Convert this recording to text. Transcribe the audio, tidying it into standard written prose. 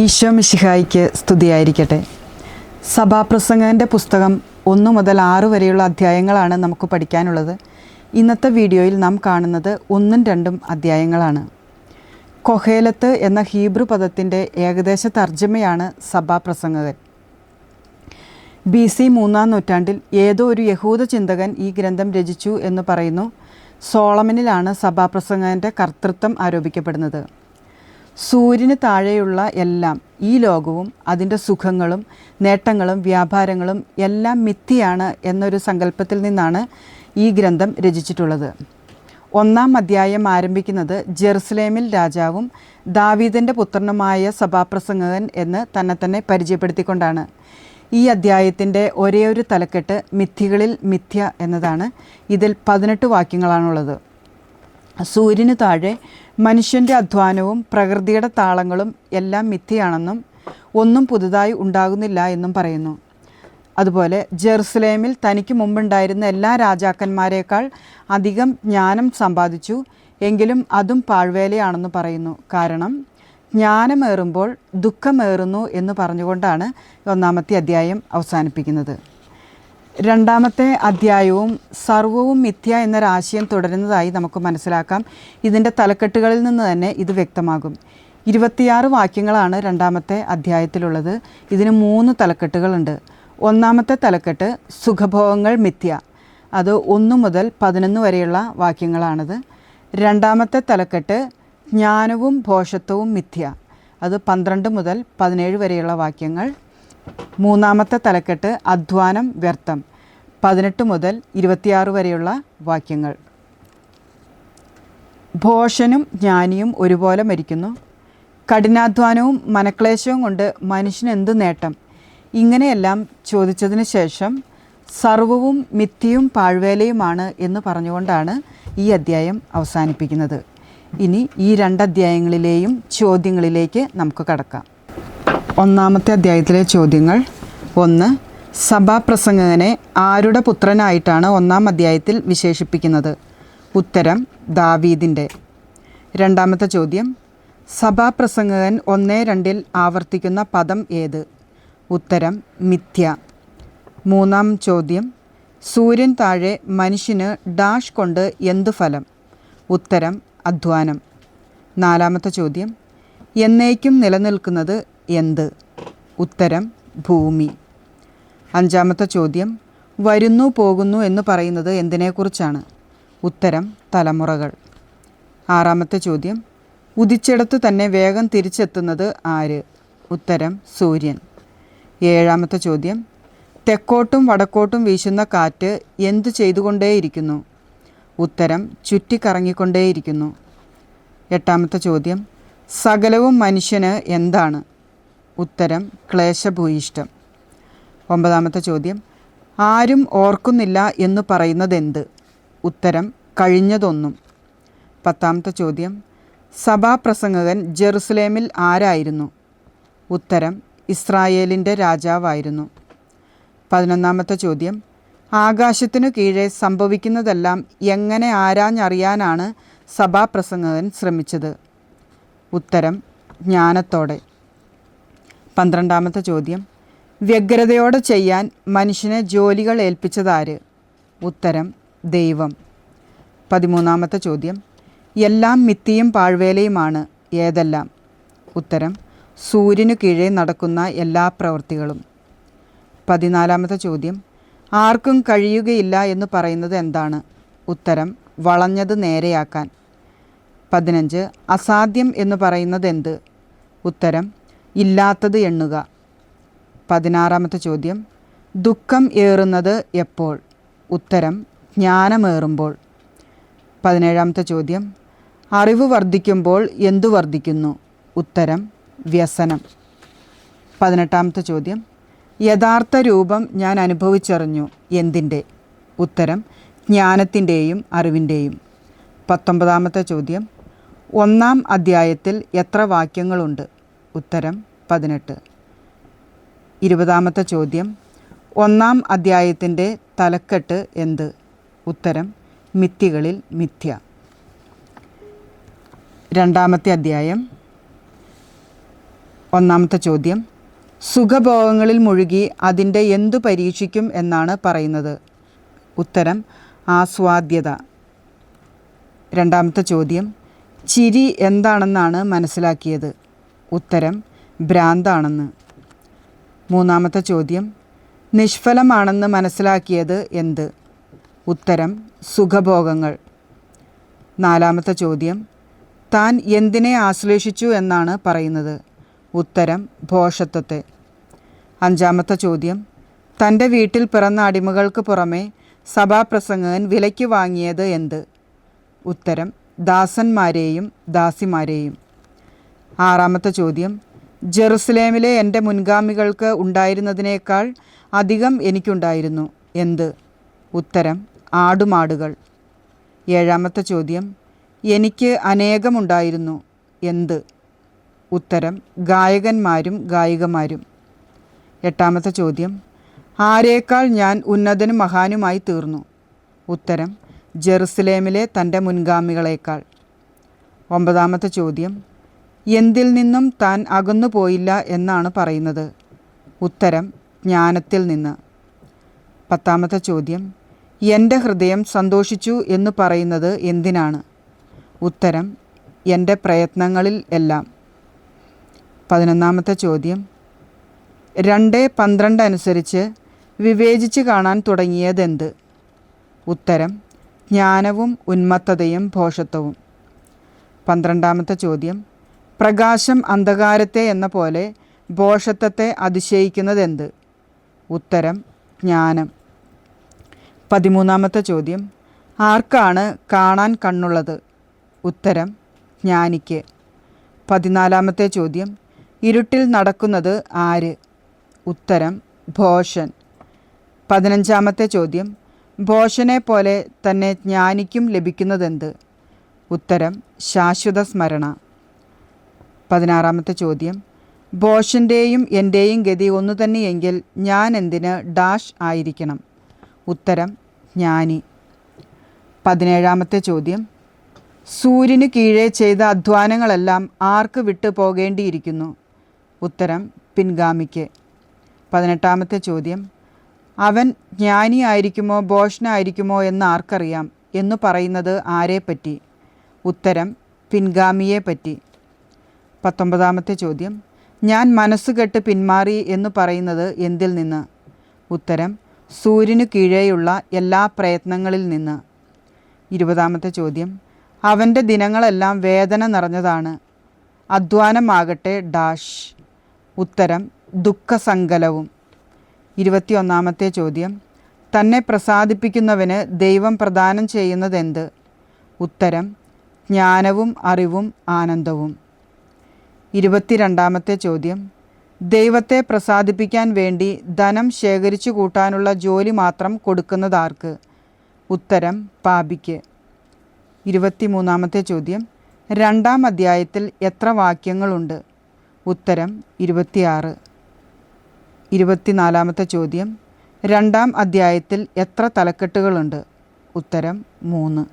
ഈശോ മിശിഹായിക്ക് സ്തുതിയായിരിക്കട്ടെ. സഭാപ്രസംഗൻ്റെ പുസ്തകം 1 മുതൽ 6 വരെയുള്ള അധ്യായങ്ങളാണ് നമുക്ക് പഠിക്കാനുള്ളത്. ഇന്നത്തെ വീഡിയോയിൽ നാം കാണുന്നത് 1ഉം 2ഉം അധ്യായങ്ങളാണ്. കൊഹേലത്ത് എന്ന ഹീബ്രു പദത്തിൻ്റെ ഏകദേശ തർജ്ജമയാണ് സഭാപ്രസംഗകൻ. BC 3-ാം നൂറ്റാണ്ടിൽ ഏതോ ഒരു യഹൂദ ചിന്തകൻ ഈ ഗ്രന്ഥം രചിച്ചു എന്ന് പറയുന്നു. സോളമനിലാണ് സഭാപ്രസംഗൻ്റെ കർത്തൃത്വം ആരോപിക്കപ്പെടുന്നത്. സൂര്യന് താഴെയുള്ള എല്ലാം, ഈ ലോകവും അതിൻ്റെ സുഖങ്ങളും നേട്ടങ്ങളും വ്യാപാരങ്ങളും എല്ലാം മിഥ്യയാണ് എന്നൊരു സങ്കല്പത്തിൽ നിന്നാണ് ഈ ഗ്രന്ഥം രചിച്ചിട്ടുള്ളത്. 1-ാം അധ്യായം ആരംഭിക്കുന്നത് ജെറുസലേമിൽ രാജാവും ദാവീദിൻ്റെ പുത്രനുമായ സഭാപ്രസംഗകൻ എന്ന് തന്നെ പരിചയപ്പെടുത്തിക്കൊണ്ടാണ്. ഈ അധ്യായത്തിൻ്റെ ഒരേ ഒരു തലക്കെട്ട് മിഥ്യകളിൽ മിഥ്യ എന്നതാണ്. ഇതിൽ 18 വാക്യങ്ങളാണുള്ളത്. സൂര്യന് താഴെ മനുഷ്യൻ്റെ അധ്വാനവും പ്രകൃതിയുടെ താളങ്ങളും എല്ലാം മിഥ്യയാണെന്നും ഒന്നും പുതുതായി ഉണ്ടാകുന്നില്ല എന്നും പറയുന്നു. അതുപോലെ ജെറുസലേമിൽ തനിക്ക് മുമ്പുണ്ടായിരുന്ന എല്ലാ രാജാക്കന്മാരെക്കാൾ അധികം ജ്ഞാനം സമ്പാദിച്ചു, എങ്കിലും അതും പാഴ്വേലയാണെന്ന് പറയുന്നു. കാരണം ജ്ഞാനമേറുമ്പോൾ ദുഃഖമേറുന്നു എന്ന് പറഞ്ഞുകൊണ്ടാണ് 1-ാമത്തെ അധ്യായം അവസാനിപ്പിക്കുന്നത്. 2-ാമത്തെ അധ്യായവും സർവവും മിഥ്യ എന്നൊരാശയം തുടരുന്നതായി നമുക്ക് മനസ്സിലാക്കാം. ഇതിൻ്റെ തലക്കെട്ടുകളിൽ നിന്ന് തന്നെ ഇത് വ്യക്തമാകും. 26 വാക്യങ്ങളാണ് 2-ാമത്തെ അധ്യായത്തിലുള്ളത്. ഇതിന് 3 തലക്കെട്ടുകളുണ്ട്. 1-ാമത്തെ തലക്കെട്ട് സുഖഭോഗങ്ങൾ മിഥ്യ, അത് 1 മുതൽ 11 വരെയുള്ള വാക്യങ്ങളാണത്. 2-ാമത്തെ തലക്കെട്ട് ജ്ഞാനവും ഭോഷത്വവും മിഥ്യ, അത് 12 മുതൽ 17 വരെയുള്ള വാക്യങ്ങൾ. 3-ാമത്തെ തലക്കെട്ട് അധ്വാനം വ്യർത്ഥം, 18 മുതൽ 26 വരെയുള്ള വാക്യങ്ങൾ. ഭോഷനും ജ്ഞാനിയും ഒരുപോലെ മരിക്കുന്നു, കഠിനാധ്വാനവും മനക്ലേശവും കൊണ്ട് മനുഷ്യന് എന്ത് നേട്ടം, ഇങ്ങനെയെല്ലാം ചോദിച്ചതിന് ശേഷം സർവവും മിഥ്യയും പാഴ്വേലയുമാണ് എന്ന് പറഞ്ഞുകൊണ്ടാണ് ഈ അധ്യായം അവസാനിപ്പിക്കുന്നത്. ഇനി ഈ 2 അധ്യായങ്ങളിലെയും ചോദ്യങ്ങളിലേക്ക് നമുക്ക് കടക്കാം. 1-ാമത്തെ അധ്യായത്തിലെ ചോദ്യങ്ങൾ: 1. സഭാപ്രസംഗകനെ ആരുടെ പുത്രനായിട്ടാണ് 1-ാം അധ്യായത്തിൽ വിശേഷിപ്പിക്കുന്നത്? ഉത്തരം ദാവീദിൻ്റെ. 2-ാമത്തെ ചോദ്യം: സഭാപ്രസംഗകൻ 1:2 ആവർത്തിക്കുന്ന പദം ഏത്? ഉത്തരം മിഥ്യ. 3-ാം ചോദ്യം: സൂര്യൻ താഴെ മനുഷ്യന് ഡാഷ് കൊണ്ട് എന്തു ഫലം? ഉത്തരം അധ്വാനം. 4-ാമത്തെ ചോദ്യം: എന്നേക്കും നിലനിൽക്കുന്നത് എന്ത്? ഉത്തരം ഭൂമി. 5-ാമത്തെ ചോദ്യം: വരുന്നു പോകുന്നു എന്ന് പറയുന്നത് എന്തിനെക്കുറിച്ചാണ്? ഉത്തരം തലമുറകൾ. 6-ാമത്തെ ചോദ്യം: ഉദിച്ചിടത്ത് തന്നെ വേഗം തിരിച്ചെത്തുന്നത് ആര്? ഉത്തരം സൂര്യൻ. 7-ാമത്തെ ചോദ്യം: തെക്കോട്ടും വടക്കോട്ടും വീശുന്ന കാറ്റ് എന്തു ചെയ്തുകൊണ്ടേയിരിക്കുന്നു? ഉത്തരം ചുറ്റിക്കറങ്ങിക്കൊണ്ടേയിരിക്കുന്നു. 8-ാമത്തെ ചോദ്യം: സകലവും മനുഷ്യന് എന്താണ്? ഉത്തരം ക്ലേശഭൂയിഷ്ടം. 9-ാമത്തെ ചോദ്യം: ആരും ഓർക്കുന്നില്ല എന്ന് പറയുന്നതെന്ത്? ഉത്തരം കഴിഞ്ഞതൊന്നും. 10-ാമത്തെ ചോദ്യം: സഭാപ്രസംഗകൻ ജെറുസലേമിൽ ആരായിരുന്നു? ഉത്തരം ഇസ്രായേലിൻ്റെ രാജാവായിരുന്നു. 11-ാമത്തെ ചോദ്യം: ആകാശത്തിനു കീഴെ സംഭവിക്കുന്നതെല്ലാം എങ്ങനെ ആരാഞ്ഞറിയാനാണ് സഭാപ്രസംഗകൻ ശ്രമിച്ചത്? ഉത്തരം ജ്ഞാനത്തോടെ. 12-ാമത്തെ ചോദ്യം: വ്യഗ്രതയോടെ ചെയ്യാൻ മനുഷ്യനെ ജോലികൾ ഏൽപ്പിച്ചതാര്? ഉത്തരം ദൈവം. 13-ാമത്തെ ചോദ്യം: എല്ലാം മിഥ്യയും പാഴ്വേലയുമാണ്, ഏതെല്ലാം? ഉത്തരം സൂര്യനു കീഴെ നടക്കുന്ന എല്ലാ പ്രവൃത്തികളും. 14-ാമത്തെ ചോദ്യം: ആർക്കും കഴിയുകയില്ല എന്ന് പറയുന്നത് എന്താണ്? ഉത്തരം വളഞ്ഞത് നേരെയാക്കാൻ. 15 അസാധ്യം എന്ന് പറയുന്നത് എന്ത്? ഉത്തരം ഇല്ലാത്തത് എണ്ണുക. 16-ാമത്തെ ചോദ്യം: ദുഃഖം ഏറുന്നത് എപ്പോൾ? ഉത്തരം ജ്ഞാനമേറുമ്പോൾ. 17-ാമത്തെ ചോദ്യം: അറിവ് വർദ്ധിക്കുമ്പോൾ എന്തു വർദ്ധിക്കുന്നു? ഉത്തരം വ്യസനം. 18-ാമത്തെ ചോദ്യം: യഥാർത്ഥ രൂപം ഞാൻ അനുഭവിച്ചറിഞ്ഞു, എന്തിൻ്റെ? ഉത്തരം ജ്ഞാനത്തിൻ്റെയും അറിവിൻ്റെയും. 19-ാമത്തെ ചോദ്യം: 1-ാം അധ്യായത്തിൽ എത്ര വാക്യങ്ങളുണ്ട്? ഉത്തരം 18. 20-ാമത്തെ ചോദ്യം: 1-ാം അധ്യായത്തിൻ്റെ തലക്കെട്ട് എന്ത്? ഉത്തരം മിഥ്യകളിൽ മിഥ്യ. 2-ാമത്തെ അധ്യായം ഒന്നാമത്തെ ചോദ്യം, സുഖഭോഗങ്ങളിൽ മുഴുകി അതിൻ്റെ എന്തു പരീക്ഷിക്കും എന്നാണ് പറയുന്നത്? ഉത്തരം ആസ്വാദ്യത. രണ്ടാമത്തെ ചോദ്യം, ചിരി എന്താണെന്നാണ് മനസ്സിലാക്കിയത്? ഉത്തരം ഭ്രാന്താണെന്ന്. മൂന്നാമത്തെ ചോദ്യം, നിഷ്ഫലമാണെന്ന് മനസ്സിലാക്കിയത് എന്ത്? ഉത്തരം സുഖഭോഗങ്ങൾ. നാലാമത്തെ ചോദ്യം, താൻ എന്തിനെ ആശ്ലേഷിച്ചു എന്നാണ് പറയുന്നത്? ഉത്തരം ഭോഷത്വത്തെ. അഞ്ചാമത്തെ ചോദ്യം, തൻ്റെ വീട്ടിൽ പിറന്ന അടിമകൾക്ക് പുറമെ സഭാപ്രസംഗകൻ വിലയ്ക്ക് വാങ്ങിയത് എന്ത്? ഉത്തരം ദാസന്മാരെയും ദാസിമാരെയും. ആറാമത്തെ ചോദ്യം, ജെറുസലേമിലെ എൻ്റെ മുൻഗാമികൾക്ക് ഉണ്ടായിരുന്നതിനേക്കാൾ അധികം എനിക്കുണ്ടായിരുന്നു. എന്ത്? ഉത്തരം ആടുമാടുകൾ. ഏഴാമത്തെ ചോദ്യം, എനിക്ക് അനേകമുണ്ടായിരുന്നു. എന്ത്? ഉത്തരം ഗായകന്മാരും ഗായികമാരും. എട്ടാമത്തെ ചോദ്യം, ആരേക്കാൾ ഞാൻ ഉന്നതനും മഹാനുമായി തീർന്നു? ഉത്തരം ജെറുസലേമിലെ തൻ്റെ മുൻഗാമികളേക്കാൾ. ഒമ്പതാമത്തെ ചോദ്യം, എന്തിൽ നിന്നും താൻ അകന്നു പോയില്ല എന്നാണ് പറയുന്നത്? ഉത്തരം ജ്ഞാനത്തിൽ നിന്ന്. പത്താമത്തെ ചോദ്യം, എൻ്റെ ഹൃദയം സന്തോഷിച്ചു എന്ന് പറയുന്നത് എന്തിനാണ്? ഉത്തരം എൻ്റെ പ്രയത്നങ്ങളിൽ എല്ലാം. 11ാമത്തെ ചോദ്യം, 2:12 അനുസരിച്ച് വിവേചിച്ച് കാണാൻ തുടങ്ങിയതെന്ത്? ഉത്തരം ജ്ഞാനവും ഉന്മത്തതയും ഭോഷത്വവും. 12ാമത്തെ ചോദ്യം, പ്രകാശം അന്ധകാരത്തെ എന്ന പോലെ ഭോഷത്വത്തെ അതിശയിക്കുന്നതെന്ത്? ഉത്തരം ജ്ഞാനം. 13ാമത്തെ ചോദ്യം, ആർക്കാണ് കാണാൻ കണ്ണുള്ളത്? ഉത്തരം ജ്ഞാനിക്ക്. 14ാമത്തെ ചോദ്യം, ഇരുട്ടിൽ നടക്കുന്നത് ആര്? ഉത്തരം ഭോഷൻ. 15ാമത്തെ ചോദ്യം, ഭോഷനെ പോലെ തന്നെ ജ്ഞാനിക്കും ലഭിക്കുന്നതെന്ത്? ഉത്തരം ശാശ്വത സ്മരണ. 16ാമത്തെ ചോദ്യം, ഭോഷൻ്റെയും എൻ്റെയും ഗതി ഒന്നു തന്നെയെങ്കിൽ ഞാൻ എന്തിന് ഡാഷ് ആയിരിക്കണം? ഉത്തരം ജ്ഞാനി. 17ാമത്തെ ചോദ്യം, സൂര്യന് കീഴെ ചെയ്ത അധ്വാനങ്ങളെല്ലാം ആർക്ക് വിട്ടു പോകേണ്ടിയിരിക്കുന്നു? ഉത്തരം പിൻഗാമിക്ക്. 18ാമത്തെ ചോദ്യം, അവൻ ജ്ഞാനിയായിരിക്കുമോ ഭോഷനായിരിക്കുമോ എന്ന് ആർക്കറിയാം എന്ന് പറയുന്നത് ആരെപ്പറ്റി? ഉത്തരം പിൻഗാമിയെ പറ്റി. 19ാമത്തെ ചോദ്യം, ഞാൻ മനസ്സുകെട്ട് പിന്മാറി എന്ന് പറയുന്നത് എന്തിൽ നിന്ന്? ഉത്തരം സൂര്യനു കീഴെയുള്ള എല്ലാ പ്രയത്നങ്ങളിൽ നിന്ന്. 20ാമത്തെ ചോദ്യം, അവൻ്റെ ദിനങ്ങളെല്ലാം വേദന നിറഞ്ഞതാണ്, അധ്വാനമാകട്ടെ ഡാഷ്. ഉത്തരം ദുഃഖസങ്കലവും. 21ാമത്തെ ചോദ്യം, തന്നെ പ്രസാദിപ്പിക്കുന്നവന് ദൈവം പ്രദാനം ചെയ്യുന്നതെന്ത്? ഉത്തരം ജ്ഞാനവും അറിവും ആനന്ദവും. 22ാമത്തെ ചോദ്യം, ദൈവത്തെ പ്രസാദിപ്പിക്കാൻ വേണ്ടി ധനം ശേഖരിച്ചു കൂട്ടാനുള്ള ജോലി മാത്രം കൊടുക്കുന്നതാർക്ക്? ഉത്തരം പാപിക്ക്. 23ാമത്തെ ചോദ്യം, 2ാം അധ്യായത്തിൽ എത്ര വാക്യങ്ങളുണ്ട്? ഉത്തരം 26. 24ാമത്തെ ചോദ്യം, 2ാം അധ്യായത്തിൽ എത്ര തലക്കെട്ടുകളുണ്ട്? ഉത്തരം 3.